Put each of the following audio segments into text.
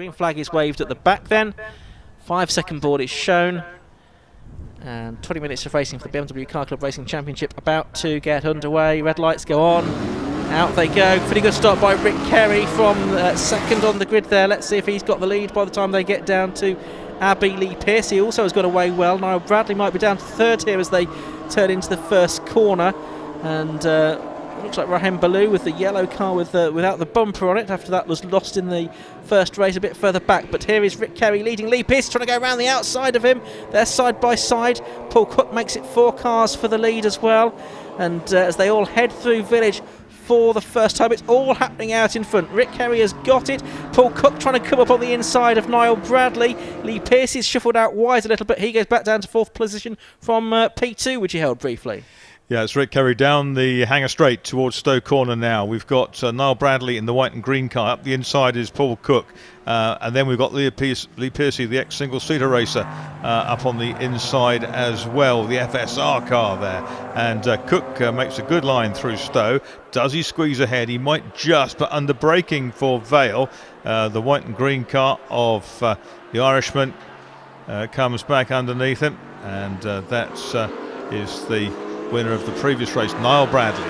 Green flag is waved at the back then. 5-second board is shown. And 20 minutes of racing for the BMW Car Club Racing Championship about to get underway. Red lights go on. Out they go. Pretty good start by Rick Kerry from second on the grid there. Let's see if he's got the lead by the time they get down to Abbey Lee Pearce. He also has got away well. Niall Bradley might be down to third here as they turn into the first corner. And it looks like Rahem Ballou with the yellow car without the bumper on it. After that was lost in the first race a bit further back. But here is Rick Kerry leading Lee Pearce, trying to go around the outside of him. They're side by side. Paul Cook makes it 4 cars for the lead as well. And as they all head through Village for the first time, it's all happening out in front. Rick Kerry has got it. Paul Cook trying to come up on the inside of Niall Bradley. Lee Pearce is shuffled out wide a little bit. He goes back down to 4th position from P2, which he held briefly. Yeah, it's Rick Kerry down the hanger straight towards Stowe Corner now. We've got Niall Bradley in the white and green car. Up the inside is Paul Cook. And then we've got Lee Pearcey, the ex-single-seater racer, up on the inside as well, the FSR car there. And Cook makes a good line through Stowe. Does he squeeze ahead? He might just, but under braking for Vale. The white and green car of the Irishman comes back underneath him. And that is the winner of the previous race, Niall Bradley.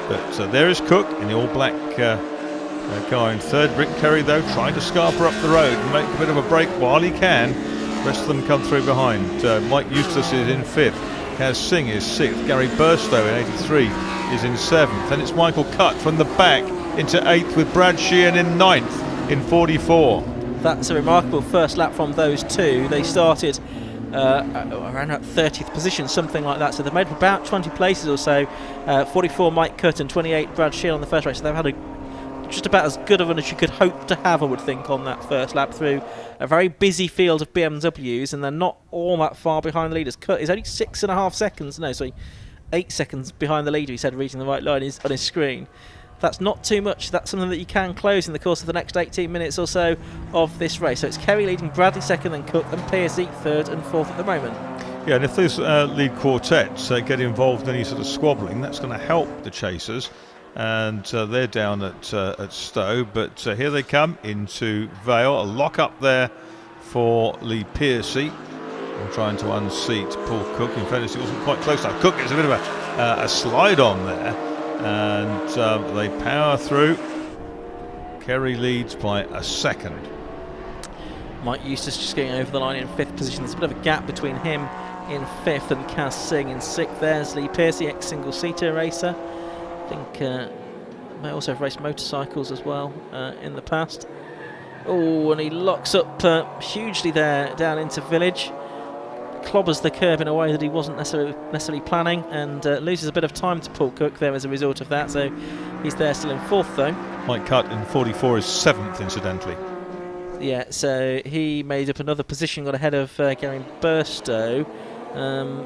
But there is Cook in the all-black car in third. Rick Kerry, though, trying to scarper up the road and make a bit of a break while he can. The rest of them come through behind. Mike Eustace is in 5th. Kaz Singh is 6th. Gary Burstow in 83 is in 7th. Then it's Michael Cutt from the back into 8th with Brad Sheehan in 9th in 44. That's a remarkable first lap from those two. They started around that 30th position, something like that. So they've made about 20 places or so. 44 Mike Cutt and 28 Brad Sheehan on the first race. So they've had just about as good of an as you could hope to have, I would think, on that first lap through a very busy field of BMWs, and they're not all that far behind the leaders. Cutt is only 6.5 seconds, no, sorry, 8 seconds behind the leader, he said, reading the right line on his screen. That's not too much. That's something that you can close in the course of the next 18 minutes or so of this race. So it's Kerry leading, Bradley second, then Cook and Pearcey third and fourth at the moment. Yeah, and if those lead quartets get involved in any sort of squabbling, that's going to help the chasers. And they're down at Stowe, but here they come into Vale. A lock up there for Lee Pearcey. I'm trying to unseat Paul Cook. In fairness, he wasn't quite close enough. Cook gets a bit of a slide on there, and they power through. Kerry leads by a second. Mike Eustace just getting over the line in 5th position. There's a bit of a gap between him in 5th and Kaz Singh in 6th. There's Lee Pearcey, ex-single-seater racer. I think may also have raced motorcycles as well in the past. Oh, and he locks up hugely there down into Village. Clobbers the curb in a way that he wasn't necessarily planning, and loses a bit of time to Paul Cook there as a result of that. So he's there still in 4th though. Mike Cutt in 44 is 7th, incidentally. Yeah, so he made up another position, got ahead of Gary Burstow.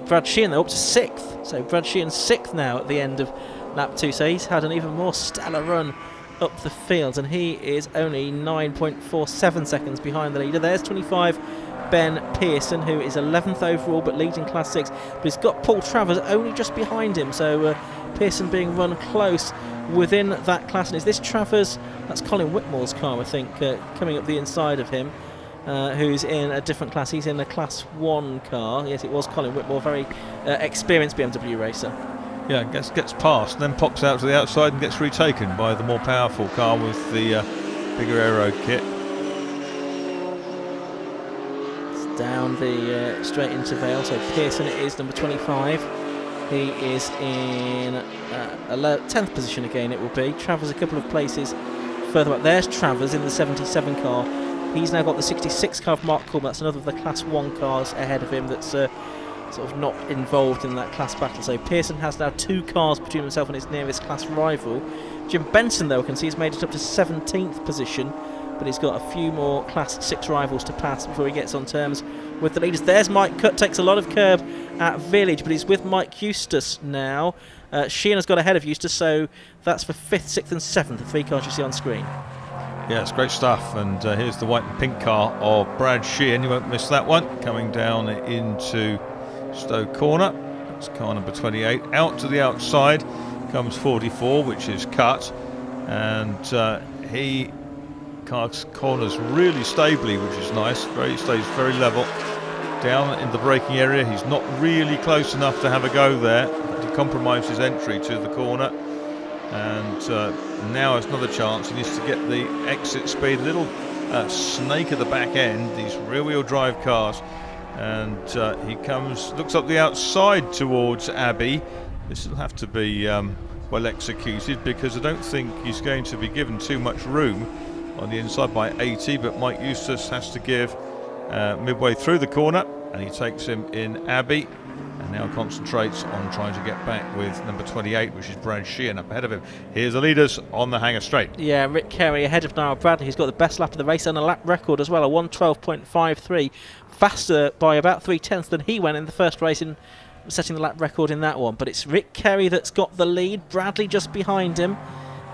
Brad Sheehan though up to 6th. So Brad Sheehan 6th now at the end of lap 2, so he's had an even more stellar run up the field, and he is only 9.47 seconds behind the leader. There's 25 Ben Pearson, who is 11th overall but leads in Class 6, but he's got Paul Travers only just behind him, so Pearson being run close within that class. And is this Travers? That's Colin Whitmore's car, I think, coming up the inside of him, who's in a different class. He's in a Class 1 car. Yes, it was Colin Whitmore, very experienced BMW racer. Yeah, gets past and then pops out to the outside and gets retaken by the more powerful car with the bigger aero kit. It's down the straight into Vale, so Pearson is number 25. He is in 10th position again, it will be. Travers a couple of places further up. There's Travers in the 77 car. He's now got the 66 car of Mark Coleman. That's another of the Class 1 cars ahead of him that's sort of not involved in that class battle. So Pearson has now 2 cars between himself and his nearest class rival. Jim Benson, though, I can see he's made it up to 17th position, but he's got a few more Class 6 rivals to pass before he gets on terms with the leaders. There's Mike Cutt, takes a lot of curb at Village, but he's with Mike Eustace now. Sheehan has got ahead of Eustace, so that's for 5th, 6th and 7th, the 3 cars you see on screen. Yeah, it's great stuff, and here's the white and pink car of Brad Sheehan. You won't miss that one, coming down into Stowe Corner. That's car number 28. Out to the outside comes 44, which is Cutt, and he car corners really stably, which is nice. Stays very level. Down in the braking area, he's not really close enough to have a go there. He compromised his entry to the corner, and now it's another chance. He needs to get the exit speed. Little snake at the back end, these rear-wheel drive cars, and he looks up the outside towards Abbey. This will have to be well executed, because I don't think he's going to be given too much room on the inside by 80, but Mike Eustace has to give midway through the corner, and he takes him in Abbey, and now concentrates on trying to get back with number 28, which is Brad Sheehan, up ahead of him. Here's the leaders on the Hanger Straight. Yeah, Rick Carey ahead of Niall Bradley, who's got the best lap of the race and a lap record as well, a 1:12.53, faster by about 3/10 than he went in the first race, in setting the lap record in that one. But it's Rick Carey that's got the lead, Bradley just behind him,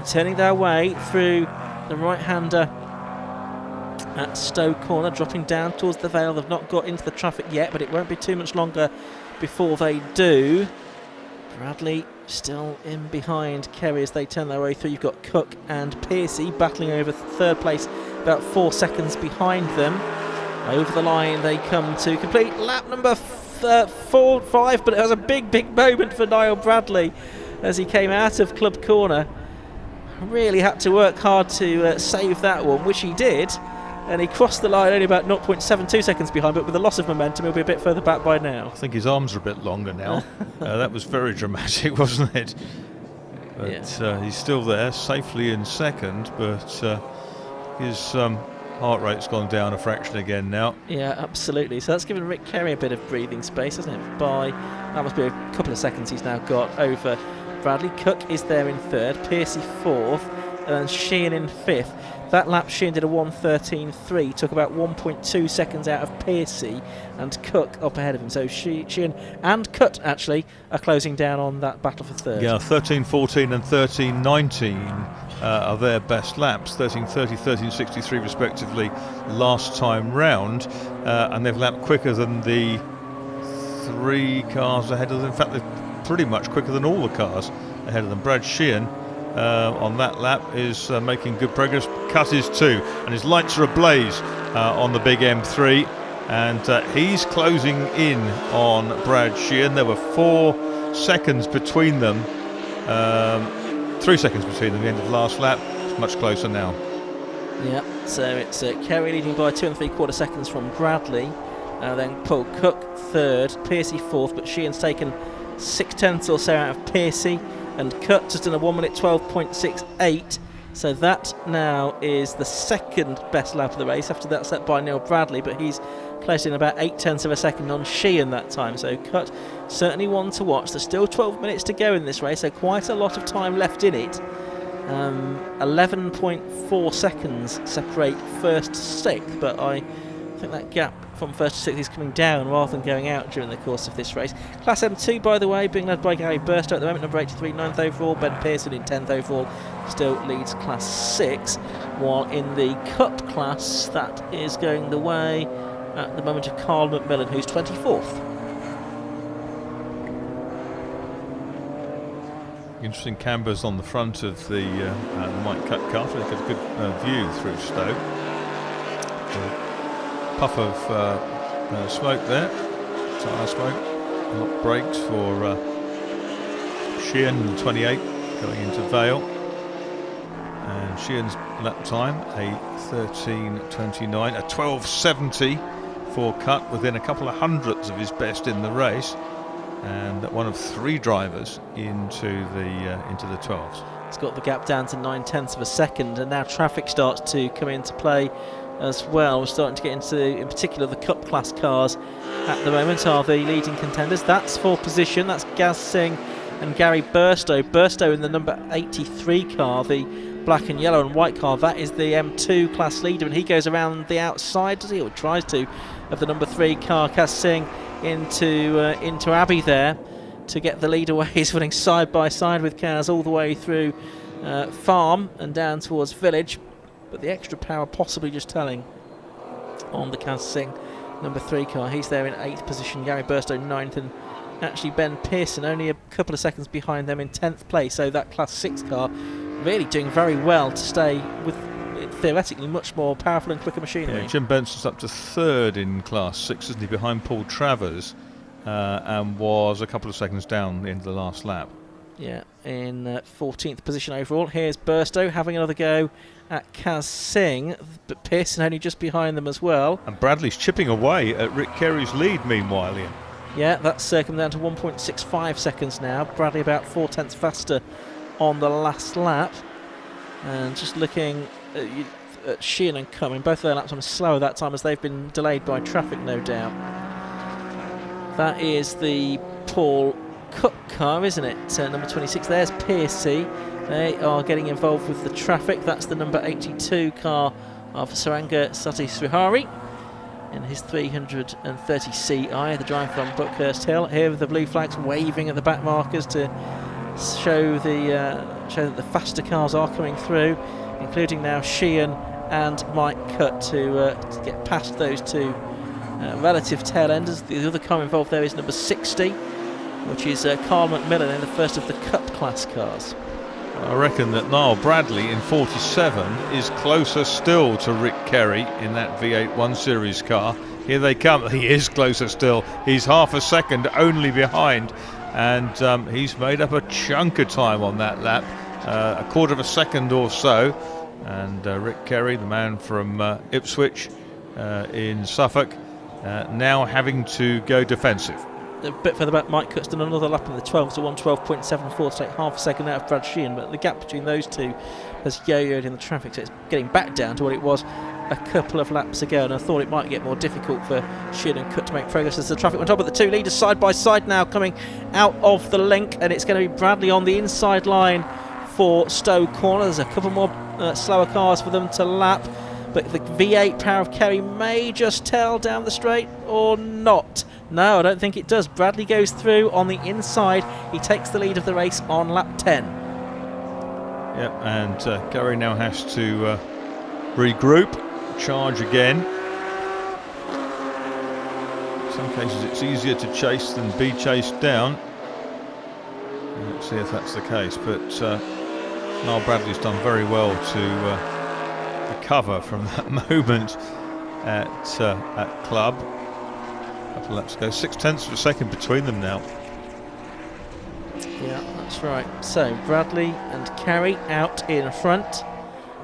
turning their way through the right-hander at Stowe Corner, dropping down towards the Vale. They've not got into the traffic yet, but it won't be too much longer before they do. Bradley still in behind Kerry as they turn their way through. You've got Cook and Piercy battling over third place, about 4 seconds behind them. Over the line they come to complete lap number 4-5, but it was a big moment for Niall Bradley as he came out of Club Corner. Really had to work hard to save that one, which he did. And he crossed the line only about 0.72 seconds behind, but with the loss of momentum, he'll be a bit further back by now. I think his arms are a bit longer now. That was very dramatic, wasn't it? But yeah. He's still there, safely in second, but his heart rate's gone down a fraction again now. Yeah, absolutely. So that's given Rick Carey a bit of breathing space, hasn't it? That must be a couple of seconds he's now got over Bradley. Cook is there in third, Piercy fourth, and Sheehan in fifth. That lap Sheehan did a 1:13.3, took about 1.2 seconds out of Piercy, and Cook up ahead of him. So Sheehan and Cut actually are closing down on that battle for third. Yeah, 13.14 and 13.19 are their best laps, 13.30, 13.63 respectively last time round, and they've lapped quicker than the 3 cars ahead of them. In fact, they're pretty much quicker than all the cars ahead of them. Brad Sheehan on that lap is making good progress. Cut is too, and his lights are ablaze on the big M3, and he's closing in on Brad Sheehan. There were 4 seconds between them, 3 seconds between them at the end of the last lap. It's much closer now. Yeah, so it's Kerry leading by 2 3/4 seconds from Bradley, then Paul Cook third, Piercy fourth, but Sheehan's taken 6/10 or so out of Piercy, and Cut has done a 1:12.68, so that now is the second best lap of the race. After that, set by Neil Bradley, but he's closed in about 0.8 of a second on Sheehan that time. So Cut certainly one to watch. There's still 12 minutes to go in this race, so quite a lot of time left in it. 11.4 seconds separate first to sixth, but I think that gap from first to sixth is coming down rather than going out during the course of this race. Class M2, by the way, being led by Gary Burstow at the moment, number 83, 9th overall. Ben Pearson in 10th overall still leads Class 6, while in the Cup class, that is going the way at the moment of Carl McMillan, who's 24th. Interesting cambers on the front of the Mike Cut car, so they get a good view through Stowe. Puff of smoke there, tyre smoke, lock brakes for Sheehan, 28, going into Vale, and Sheehan's lap time a 13.29, a 12.70 for Cut, within a couple of hundredths of his best in the race, and one of 3 drivers into the 12s. It's got the gap down to 0.9 of a second, and now traffic starts to come into play as well. We're starting to get into, in particular, the Cup class cars at the moment are the leading contenders. That's for position. That's Gaz Singh and Gary Burstow. Burstow in the number 83 car, the black and yellow and white car. That is the M2 class leader, and he goes around the outside, does he, or tries to, of the number 3 car. Gaz Singh into Abbey there to get the lead away. He's running side by side with Kaz all the way through Farm and down towards Village, but the extra power possibly just telling on the Kaz Singh number 3 car. He's there in 8th position, Gary Burstow 9th, and actually Ben Pearson only a couple of seconds behind them in 10th place. So that Class 6 car really doing very well to stay with theoretically much more powerful and quicker machinery. Yeah, Jim Benson's up to 3rd in Class 6, isn't he, behind Paul Travers, and was a couple of seconds down the end of the last lap. Yeah, in 14th position overall. Here's Burstow having another go at Kaz Singh, but Pearson only just behind them as well. And Bradley's chipping away at Rick Kerry's lead meanwhile, Ian. Yeah, that's come down to 1.65 seconds now. Bradley about 4/10 faster on the last lap. And just looking at Sheehan and Cumming, both of their laps on slower that time as they've been delayed by traffic, no doubt. That is the Paul Cook car, isn't it? Number 26. There's Piercy. They are getting involved with the traffic. That's the number 82 car of Saranga Satisrihari in his 330 CI, the drive from Buckhurst Hill. Here with the blue flags waving at the back markers to show that the faster cars are coming through, including now Sheehan and Mike Cutt to get past those two relative tail enders. The other car involved there is number 60, which is Carl McMillan in the first of the Cup class cars. I reckon that Niall Bradley in 47 is closer still to Rick Kerry in that V8 1 Series car. Here they come. He is closer still. He's half a second only behind, and he's made up a chunk of time on that lap, a quarter of a second or so. And Rick Kerry, the man from Ipswich in Suffolk, now having to go defensive. A bit further back, Mike Cutt's done another lap in the 12, so 1:12.74 to take half a second out of Brad Sheehan, but the gap between those two has yo-yoed in the traffic, so it's getting back down to what it was a couple of laps ago, and I thought it might get more difficult for Sheehan and Cutt to make progress as the traffic went on. But the two leaders side by side now coming out of the link, and it's going to be Bradley on the inside line for Stowe Corner. There's a couple more slower cars for them to lap, but the V8 power of Kerry may just tail down the straight or not. No, I don't think it does. Bradley goes through on the inside. He takes the lead of the race on lap 10. Yep, and Kerry now has to regroup, charge again. In some cases it's easier to chase than be chased down. Let's see if that's the case, but Niall Bradley's done very well to recover from that moment at Club. A couple of laps ago. 0.6 of a second between them now. Yeah, that's right. So Bradley and Kerry out in front,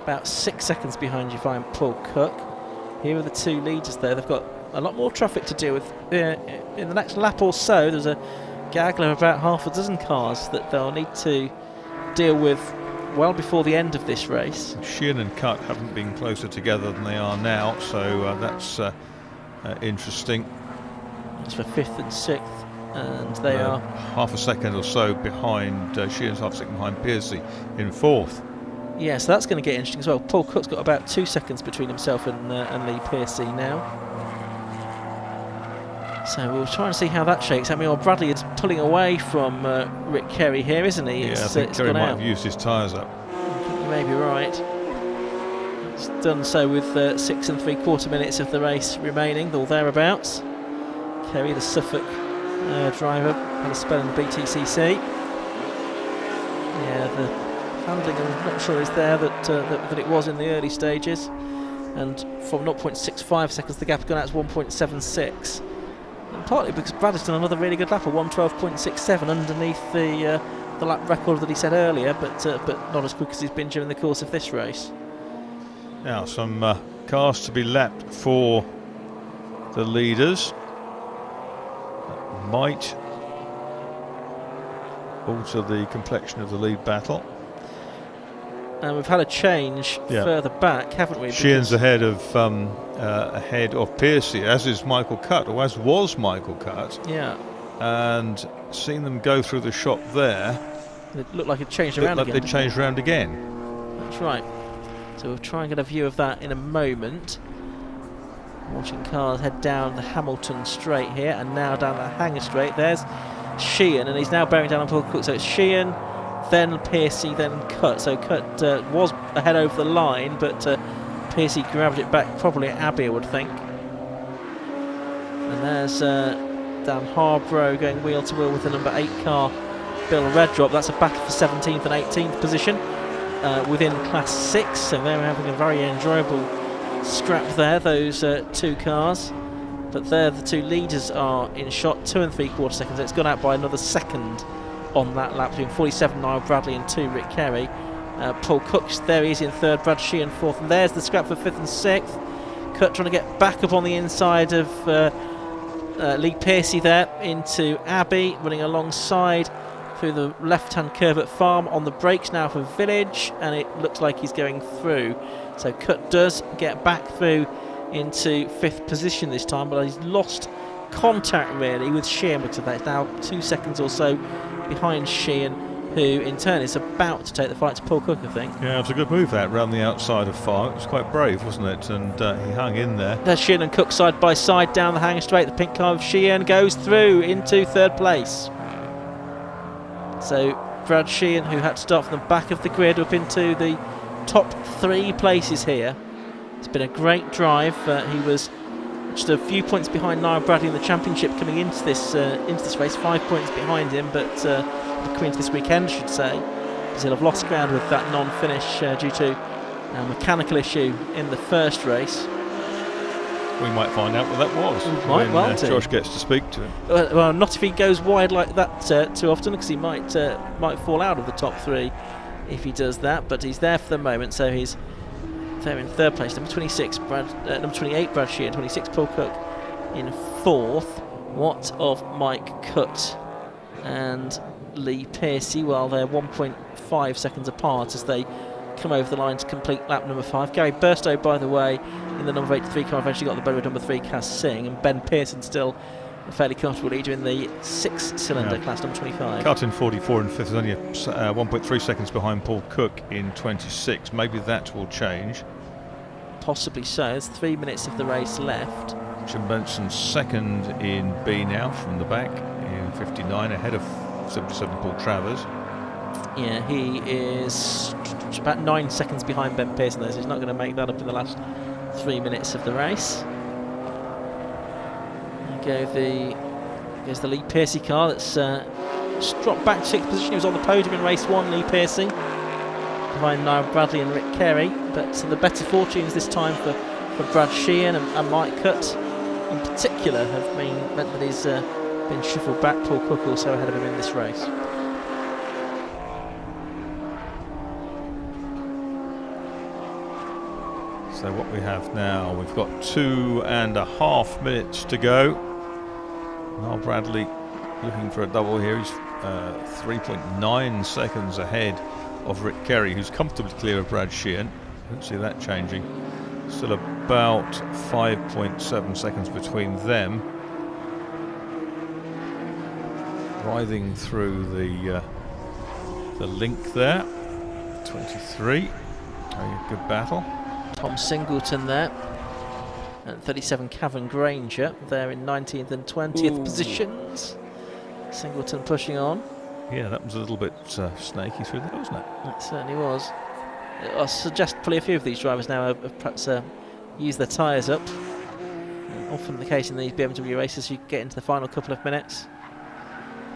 about 6 seconds behind you find Paul Cook. Here are the two leaders there. They've got a lot more traffic to deal with. In the next lap or so, there's a gaggle of about half a dozen cars that they'll need to deal with well before the end of this race. Sheehan and Cutt haven't been closer together than they are now, so that's interesting. It's for 5th and 6th, and they are half a second or so behind. Sheehan's half a second behind Piercy in 4th. Yeah, so that's going to get interesting as well. Paul Cook's got about 2 seconds between himself and Lee Piercy now. So we'll try and see how that shakes. I mean, Bradley is pulling away from Rick Kerry here, isn't he? Yeah, I think Kerry might have used his tyres up. I think you may be right. It's done so with 6 3/4 minutes of the race remaining, or thereabouts. Kerry, the Suffolk driver, had a spell in the BTCC. Yeah, the handling I'm not sure is there that it was in the early stages. And from 0.65 seconds, the gap has gone out to 1.76. And partly because Bradley's done another really good lap of 1:12.67 underneath the lap record that he set earlier, but not as quick as he's been during the course of this race. Now some cars to be lapped for the leaders. Might alter the complexion of the lead battle. And we've had a change further back, haven't we? Sheehan's ahead of Piercy, as is Michael Cutt, or as was Michael Cutt. Yeah. And seeing them go through the shop there, it looked like it changed around again. They changed around again. That's right. So we'll try and get a view of that in a moment. Watching cars head down the Hamilton Straight here, and now down the Hanger Straight. There's Sheehan, and he's now bearing down on Paul Cook. So it's Sheehan, then Piercy, then Cutt. So Cutt was ahead over the line, but Piercy grabbed it back probably at Abbey, I would think. And there's Dan Harborough going wheel to wheel with the number 8 car, Bill Reddrop. That's a battle for 17th and 18th position. within Class 6, so they're having a very enjoyable scrap there, those two cars. But there, the two leaders are in shot, 2 3/4 seconds. It's gone out by another second on that lap between 47 Niall Bradley and 2 Rick Kerry. Paul Cook's there, he is in third, Brad Sheehan fourth, and there's the scrap for 5th and 6th. Cut trying to get back up on the inside of Lee Pearcey there into Abbey, running alongside through the left-hand curve at Farm, on the brakes now for Village, and it looks like he's going through. So Cut does get back through into 5th position this time, but he's lost contact really with Sheehan because of that. It's now 2 seconds or so behind Sheehan, who in turn is about to take the fight to Paul Cook, I think. Yeah, it was a good move that, round the outside of Farm. It was quite brave, wasn't it? And he hung in there. There's Sheehan and Cook side by side down the Hanger Straight. The pink car of Sheehan goes through into 3rd place. So Brad Sheehan, who had to start from the back of the grid up into the top 3 places here. It's been a great drive. He was just a few points behind Niall Bradley in the championship coming into this race, 5 points behind him, but coming into this weekend, I should say, because he'll have lost ground with that non-finish due to a mechanical issue in the first race. We might find out what that was when Josh gets to speak to him. Well, not if he goes wide like that too often, because he might fall out of the top 3 if he does that. But he's there for the moment, so he's there in 3rd place. Number 26, number 28, Brad Sheehan. 26, Paul Cook in 4th. What of Mike Cutt and Lee Pearcey? Well, they're 1.5 seconds apart as they come over the line to complete lap number 5. Gary Burstow, by the way, in the number 83 car, eventually got the better with number 3, Cass Singh, and Ben Pearson still a fairly comfortable leader in the 6-cylinder class, number 25. Cut in 44 and 5th is only 1.3 seconds behind Paul Cook in 26. Maybe that will change. Possibly so. There's 3 minutes of the race left. Jim Benson's 2nd in B now from the back in 59, ahead of 77 Paul Travers. Yeah, he is about 9 seconds behind Ben Pearson, though, so he's not going to make that up in the last 3 minutes of the race. There goes the Lee Pearcey car that's just dropped back to 6th position. He was on the podium in race 1, Lee Pearcey, behind Niall Bradley and Rick Kerry, but the better fortunes this time for Brad Sheehan and Mike Cutt in particular have meant that he's been shuffled back. Paul Cook also ahead of him in this race. So what we have now, we've got 2.5 minutes to go. Niall Bradley looking for a double here. He's 3.9 seconds ahead of Rick Kerry, who's comfortably clear of Brad Sheehan. I don't see that changing. Still about 5.7 seconds between them. Writhing through the link there. 23. A good battle. Tom Singleton there at 37, Cavan Granger there in 19th and 20th positions. Singleton pushing on. Yeah, that was a little bit snaky through there, wasn't it? It certainly was. I suggest probably a few of these drivers now have perhaps used their tyres up. Often the case in these BMW races, you get into the final couple of minutes,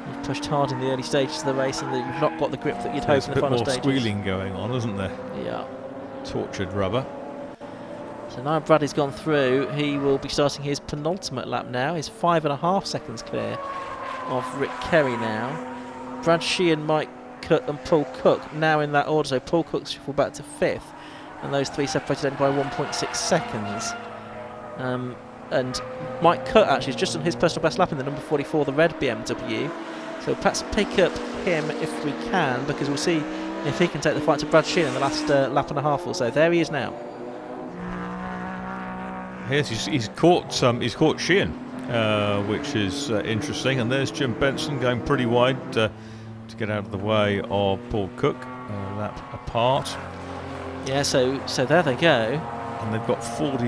you've pushed hard in the early stages of the race and you've not got the grip that you'd hope in the final stages. There's a bit more squealing going on, isn't there? Yeah. Tortured rubber. So now Bradley's gone through. He will be starting his penultimate lap now. He's 5.5 seconds clear of Rick Kerry now. Brad Sheehan, Mike Cutt and Paul Cook now in that order. So Paul Cook's shuffled back to 5th, and those 3 separated only by 1.6 seconds. And Mike Cutt actually is just on his personal best lap in the number 44, the red BMW. So perhaps pick up him if we can, because we'll see if he can take the fight to Brad Sheehan in the last lap and a half or so. There he is now. Yes, he's caught Sheehan, which is interesting. And there's Jim Benson going pretty wide to get out of the way of Paul Cook, lap apart. Yeah, so there they go. And they've got 40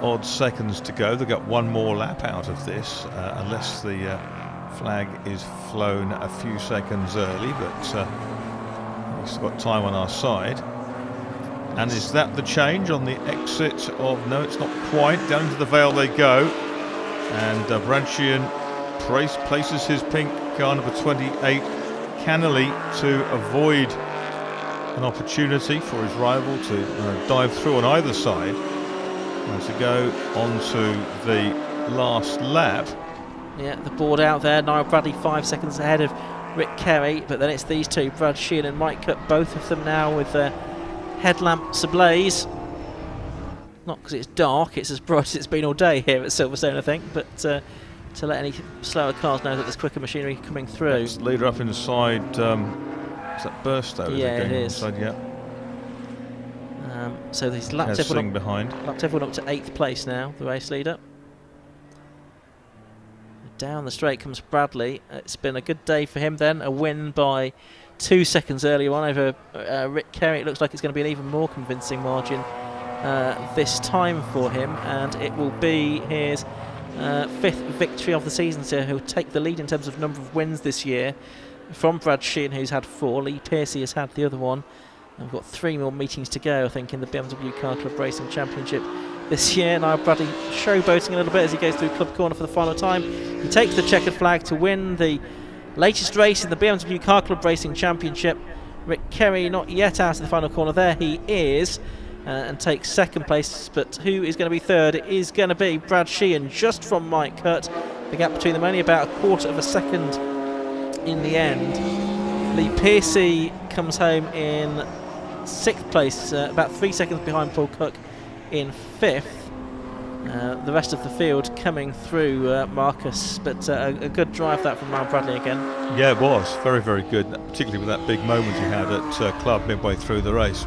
odd seconds to go. They've got one more lap out of this, unless the flag is flown a few seconds early, but we've still got time on our side. And is that the change on the exit of... No, it's not quite. Down to the Vale they go. And Brad Sheehan places his pink car number 28 cannily to avoid an opportunity for his rival to dive through on either side and to go on to the last lap. Yeah, the board out there. Niall Bradley 5 seconds ahead of Rick Kerry, but then it's these two, Brad Sheehan and Mike Cutt, both of them now with their headlamps ablaze. Not because it's dark, it's as bright as it's been all day here at Silverstone, I think, but to let any slower cars know that there's quicker machinery coming through. That's leader up inside, is that Burstow? Yeah, it is. Inside, yeah. So he's lapped everyone up to 8th place now, the race leader. Down the straight comes Bradley. It's been a good day for him then, a win by 2 seconds earlier on over Rick Kerry. It looks like it's going to be an even more convincing margin this time for him, and it will be his 5th victory of the season, so he'll take the lead in terms of number of wins this year from Brad Sheehan, who's had 4. Lee Pearcey has had the other one, and we've got 3 more meetings to go, I think, in the BMW Car Club Racing Championship this year. Now Bradley showboating a little bit as he goes through Club Corner for the final time. He takes the checkered flag to win the latest race in the BMW Car Club Racing Championship. Rick Kerry not yet out of the final corner. There he is, and takes 2nd place, but who is going to be 3rd? It is going to be Brad Sheehan, just from Mike Cutt. The gap between them only about 1/4 of a second in the end. Lee Pearcey comes home in 6th place, about 3 seconds behind Paul Cook in 5th. The rest of the field coming through, Marcus, but a good drive that from Niall Bradley again. Yeah, it was very, very good, particularly with that big moment he had at Club midway through the race.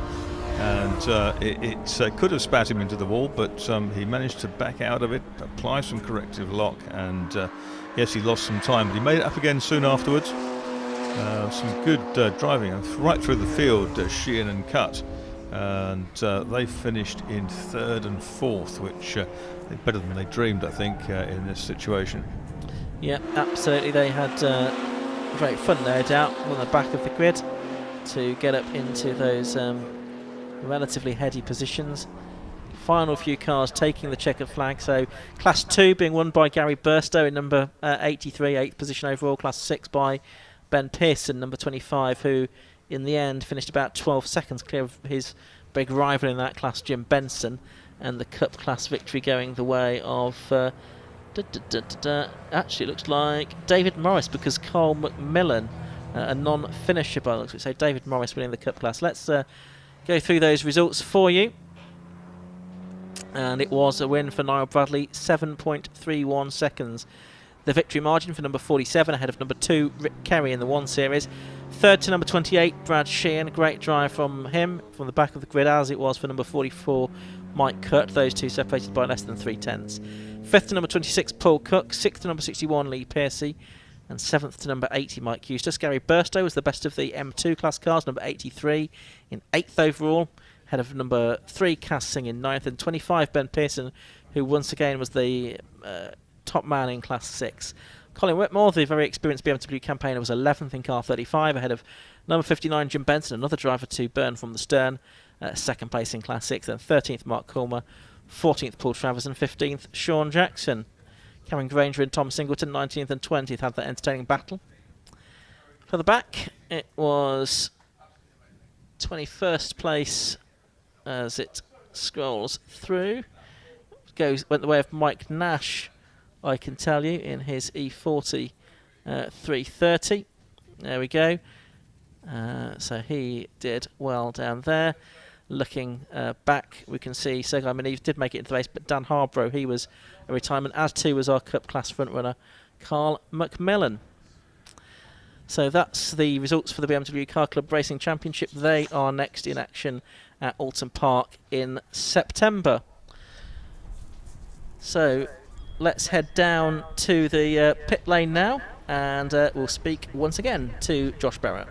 And it could have spat him into the wall, but he managed to back out of it, apply some corrective lock, and yes, he lost some time, but he made it up again soon afterwards. Some good driving right through the field, Sheehan and Cutt, and they finished in 3rd and 4th, which is better than they dreamed, I think, in this situation. Yeah, absolutely. They had great fun, no doubt, on the back of the grid to get up into those relatively heady positions. Final few cars taking the checkered flag, so Class 2 being won by Gary Burstow in number 83, 8th position overall. Class 6 by Ben Pearson, number 25, who in the end finished about 12 seconds clear of his big rival in that class, Jim Benson, and the Cup class victory going the way of actually looks like David Morris, because Carl McMillan, a non-finisher by the looks of it, so David Morris winning the Cup class. Let's go through those results for you. And it was a win for Niall Bradley, 7.31 seconds. The victory margin for number 47 ahead of number 2, Rick Kerry in the 1 Series. 3rd to number 28, Brad Sheehan. A great drive from him from the back of the grid, as it was for number 44, Mike Cutt. Those two separated by less than 3/10. 5th to number 26, Paul Cook. 6th to number 61, Lee Pearcey. And 7th to number 80, Mike Eustace. Gary Burstow was the best of the M2 class cars, number 83 in 8th overall, ahead of number 3, Cass Singh in 9th, and 25, Ben Pearson, who once again was the top man in Class 6. Colin Whitmore, the very experienced BMW campaigner, was 11th in car 35, ahead of number 59, Jim Benson, another driver to burn from the stern, 2nd place in Class 6, then 13th, Mark Coulmer, 14th, Paul Travers, and 15th, Sean Jackson. Cameron Granger and Tom Singleton, 19th and 20th, had that entertaining battle. For the back, it was 21st place as it scrolls through. Went the way of Mike Nash, I can tell you, in his E40 330. There we go. So he did well down there. Looking back, we can see Sergei Meniv did make it into the race, but Dan Harborough, he was a retirement, as too was our Cup class frontrunner, Carl McMillan. So that's the results for the BMW Car Club Racing Championship. They are next in action at Alton Park in September. So let's head down to the pit lane now, and we'll speak once again to Josh Barrett.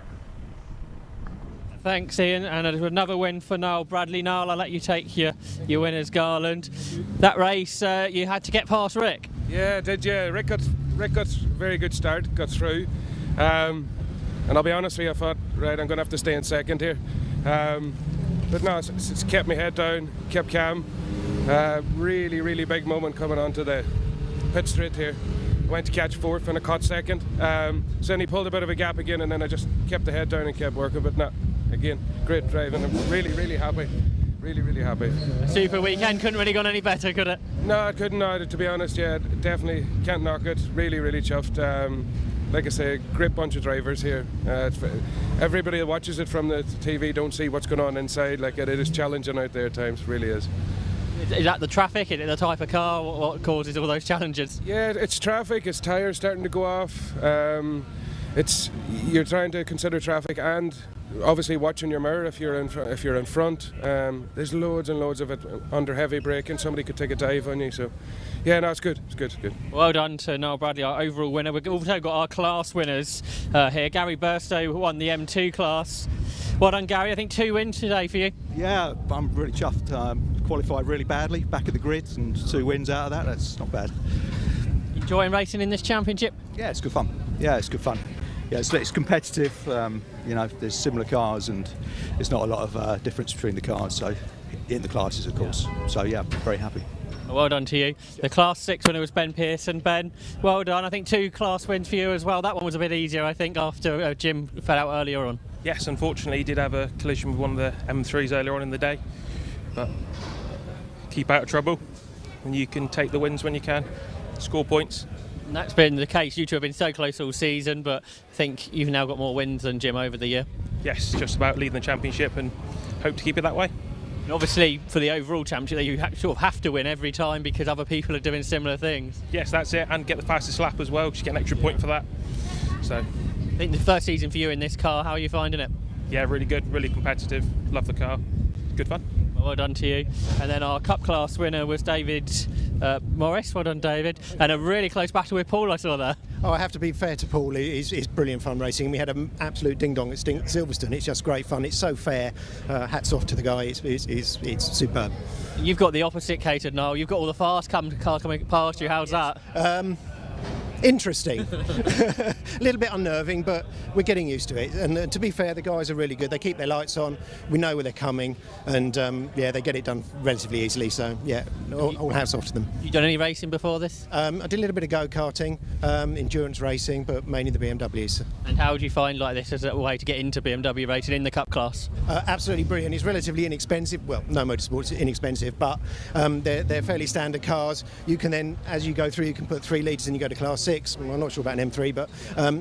Thanks, Ian, and another win for Niall Bradley. Niall, I'll let you take your winner's garland. That race, you had to get past Rick. Yeah, I did, yeah. Rick got a very good start, got through. And I'll be honest with you, I thought, right, I'm going to have to stay in 2nd here. But no, it's kept my head down, kept calm. Really, really big moment coming onto the pit straight here. Went to catch 4th and I caught 2nd. So then he pulled a bit of a gap again, and then I just kept the head down and kept working. But no, again, great driving. I'm really happy. Really happy. Super weekend, couldn't really gone any better, could it? No, it couldn't. No, to be honest, yeah, definitely can't knock it. Really chuffed. Like I say, great bunch of drivers here. Everybody that watches it from the TV don't see what's going on inside. Like it is challenging out there at times. It really is. Is that the traffic? Is it the type of car? What causes all those challenges? Yeah, it's traffic. It's tyres starting to go off. You're trying to consider traffic and obviously watching your mirror if you're in front. There's loads and loads of it under heavy braking. Somebody could take a dive on you. So yeah, no, it's good. It's good. Well done to Niall Bradley, our overall winner. We've also got our class winners here. Gary Burstow won the M2 class. Well done, Gary. I think 2 wins today for you. Yeah, I'm really chuffed. Qualified really badly, back of the grids, and 2 wins out of that. That's not bad. Enjoying racing in this championship? Yeah, it's good fun. Yeah, it's competitive. You know, there's similar cars, and there's not a lot of difference between the cars. So, in the classes, of course. So yeah, very happy. Well done to you. The Class 6 winner was Ben Pearson. Ben, well done. I think 2 class wins for you as well. That one was a bit easier, I think, after Jim fell out earlier on. Yes, unfortunately, he did have a collision with one of the M3s earlier on in the day. But keep out of trouble, and you can take the wins when you can. Score points. And that's been the case. You two have been so close all season, but I think you've now got more wins than Jim over the year. Yes, just about leading the championship and hope to keep it that way. And obviously, for the overall championship, you sort of have to win every time because other people are doing similar things. Yes, that's it, and get the fastest lap as well, because you get an extra point for that. So, I think the first season for you in this car, how are you finding it? yeah, really good, really competitive. Love the car. Good fun. Well done to you. And then our Cup class winner was David Morris. Well done, David. And a really close battle with Paul, I saw there. Oh, I have to be fair to Paul. It's brilliant fun racing. We had an absolute ding-dong at Silverstone. It's just great fun. It's so fair. Hats off to the guy. It's superb. You've got the opposite catered, Niall. You've got all the fast cars coming past you. How's that? Interesting. A little bit unnerving, but we're getting used to it. And to be fair, the guys are really good. They keep their lights on. We know where they're coming, and yeah, they get it done relatively easily. So yeah, all hats off to them. You done any racing before this? I did a little bit of go-karting, endurance racing, but mainly the BMWs. And how do you find like this as a way to get into BMW racing in the Cup class? Absolutely brilliant. It's relatively inexpensive. Well, no motorsports is inexpensive, but they're fairly standard cars. You can then, as you go through, you can put 3 litres and you go to class 6. I'm not sure about an M3, but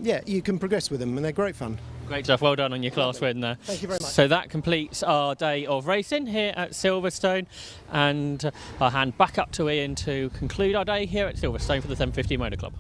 yeah, you can progress with them, and they're great fun. Great stuff. Well done on your class win there. Thank you very much. So that completes our day of racing here at Silverstone, and I'll hand back up to Ian to conclude our day here at Silverstone for the 750 Motor Club.